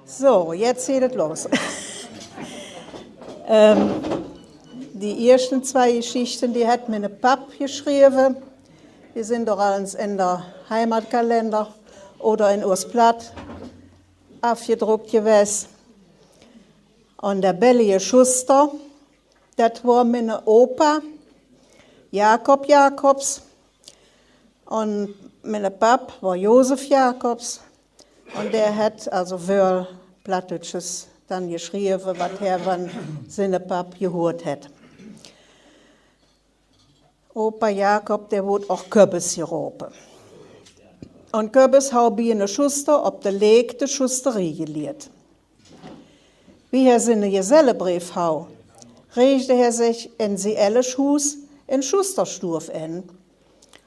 So, jetzt geht es los. Die ersten zwei Geschichten, die hat meine Pap geschrieben. Die sind doch alles in der Heimatkalender oder in Ostblatt aufgedruckt gewesen. Und der Bellie Schuster, das war meine Opa, Jakob Jakobs. Und meine Pap war Josef Jakobs. Und der hat also wohl Plattdeutsches dann geschrieben, was er von seiner Pap gehört hat. Opa Jakob, der wurde auch Köbbes geropen. Und Köbbes hat bei einer Schuster ob der Leg der Schusterie gelehrt. Wie er seine Gesellebrief hat, regte er sich in sie alles Hus in Schusterstuf an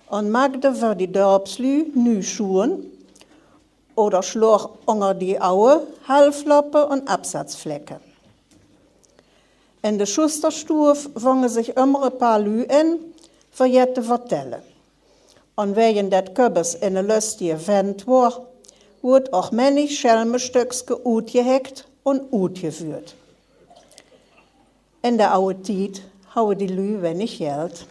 und magte für die Dörpslü nü Schuhen oder schlug unter die Aue Halfloppe und Absatzflecke. In der Schusterstuf fangen sich immer ein paar Lü an, für je zu vertellen. Und wegen dat Köbbes in der lustige Wend war, wurde auch manch Schelmestücks geutgeheckt und utgeführt. In der aue Tijd hauen die Lü wenig Geld.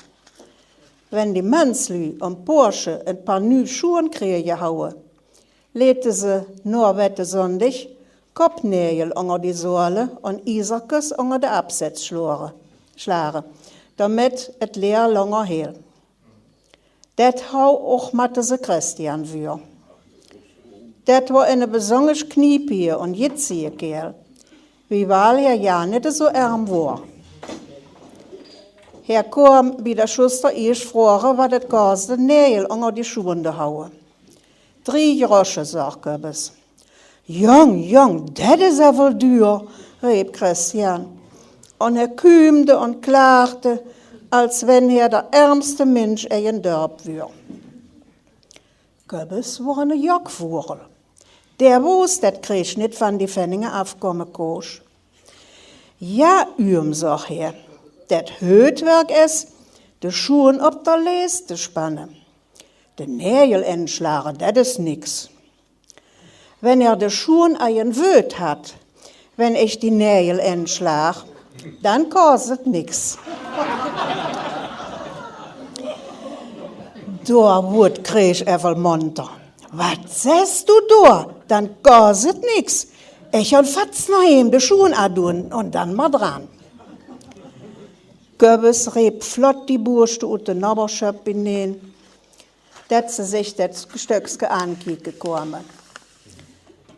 Wenn die Mannslü und Porsche ein paar nü Schuhen kriegen hauen, legte sie nur wette sondig Kopfnägel unter die Sohle und Isakus unter den Absatz schlagen, damit es leer länger hält. Das hau auch Mathe Christian für. Das war eine besonders kniepige und jitzige Kerl, wie weil er ja nicht so arm war. Er kam bei der Schuster erst fragen, was das kostet, Nägel unter die Schuhe zu hauen. 3 Groschen, sagt Köbbes. Jung, das ist ja wohl teuer, rief Christian. Und er kümmte und klagte, als wenn er der ärmste Mensch in Dörp wäre. Köbbes war eine Jockvogel. Der wusste, das krieg nicht von die Pfennige aufkommen kosch. Ja, sagt er, das Höhtwerk ist, die Schuhen ob der Leiste spannen. De Nägel entschlagen, das ist nix. Wenn er de Schuhen ein Wöt hat, wenn ich die Nägel entschlag, dann kostet nix. Da wurde krieg er munter. Was sagst du da? Dann kostet nix. Ich und Fatz nach ihm de Schuhen adun und dann mal dran. Köbbes rieb flott die Burste und den Naberschöp hinein, dass sie sich das Stöckske ankicken kommen.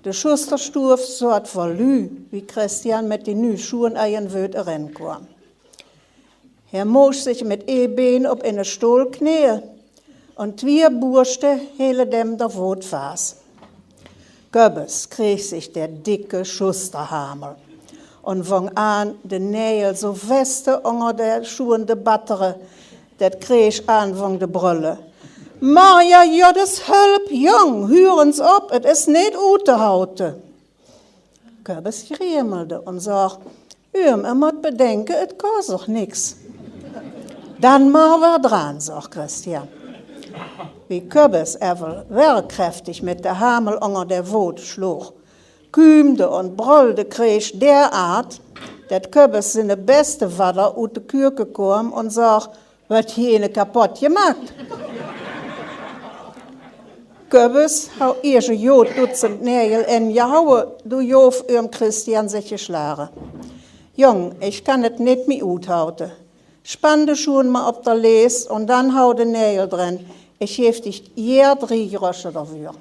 Der Schusterstuf sort voll Lü, wie Christian mit den nü Schuhen ein Wöt reinkam. Er mosch sich mit E-Bein ob in den Stuhl knähe und 2 Burste hele dem der Wot faß. Köbbes krieg sich der dicke Schusterhammer und fang an, den Nägel so feste unter der Schuhen de battere, dat krieg an von de Brille. Maja, ja, das help, jong, hören's op, et is nicht utehaute. Köbbes griemelte und sagt, ihr müsst bedenken, et kostet doch nix. Dann machen wir dran, sagt Christian. Wie Köbbes werkkräftig mit der Hamel unter der Wut schlug, kümmte und brüllte krieg derart, dat Köbbes seine beste Wader ut de Kürke kam und sagt, wird hier eine kaputt gemacht? Köbbes hau ihre Jod Dutzend Nägel in Jahaue, du Jof Christian sich geschlagen. Jung, ich kann et nicht mehr uthauten. Spann de Schuhen mal ob der Les und dann hau de Nägel drin. Ich geb dich 3 Groschen dafür.